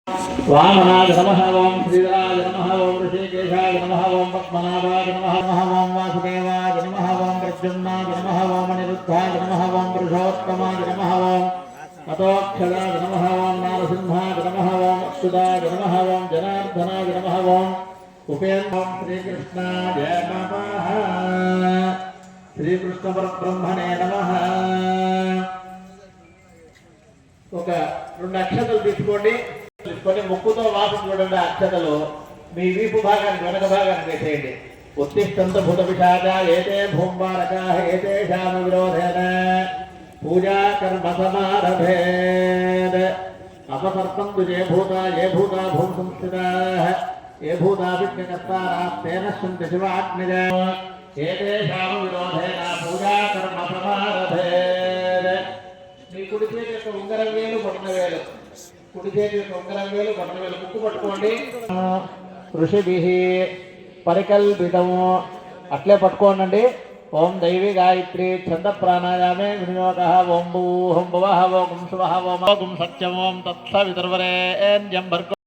वामनाय नमः ओं श्रीधराय नमः ओं ऋषिकेशाय नमः ओं पद्मनाभाय नमः ओं वासुदेवाय नमः ओं प्रद्युम्नाय नमः ओं अनिरुद्धाय नमः ओं पुरुषोत्तमाय नमः ओं अतोक्षराय नमः ओं नारसिंहाय नमः ओं अच्युताय नमः ओं जनार्दनाय नमः ओं उपेन्द्र श्रीकृष्णाय नमः श्रीकृष्णपरब्रह्मणे नमः। ఒక రెండు అక్షతలు తీసుకోండి, తీసుకొని ముక్కుతో వాసన చూడండి. అక్షతలు మీ వీపు భాగానికి వెనక భాగానికి వేసేయండి. ఉత్తిష్టంత భూత పిశాచ ఏతే భూంబారక ఏతేషామ విరోధేన పూజా కర్మ సమారభేద్ అపసర్పంతు ఏ భూత భూమ సంస్థితా ఏ భూతా విఘ్నకర్తారా తేన సంతి శివాగ్నిజ ఏతేషామ విరోధేన పూజా కర్మ సమారభేద్. మీ కుడి చేతి యొక్క ఉంగరం వేలు బొట్టన వేలు, కుడి చేతి యొక్క ఉంగరం వేలు బొట్టన వేలు ముక్కు పట్టుకోండి. ఋషిభి పరికల్పితము అట్లే పట్టుకోండి. ఓం దైవీ గాయత్రి ఛంద ప్రాణాయామే వినియోగ ఓం భూహం భువః ఓం శువః ఓం సత్యం ఓం తత్సవితుర్వరేణ్యం భర్గో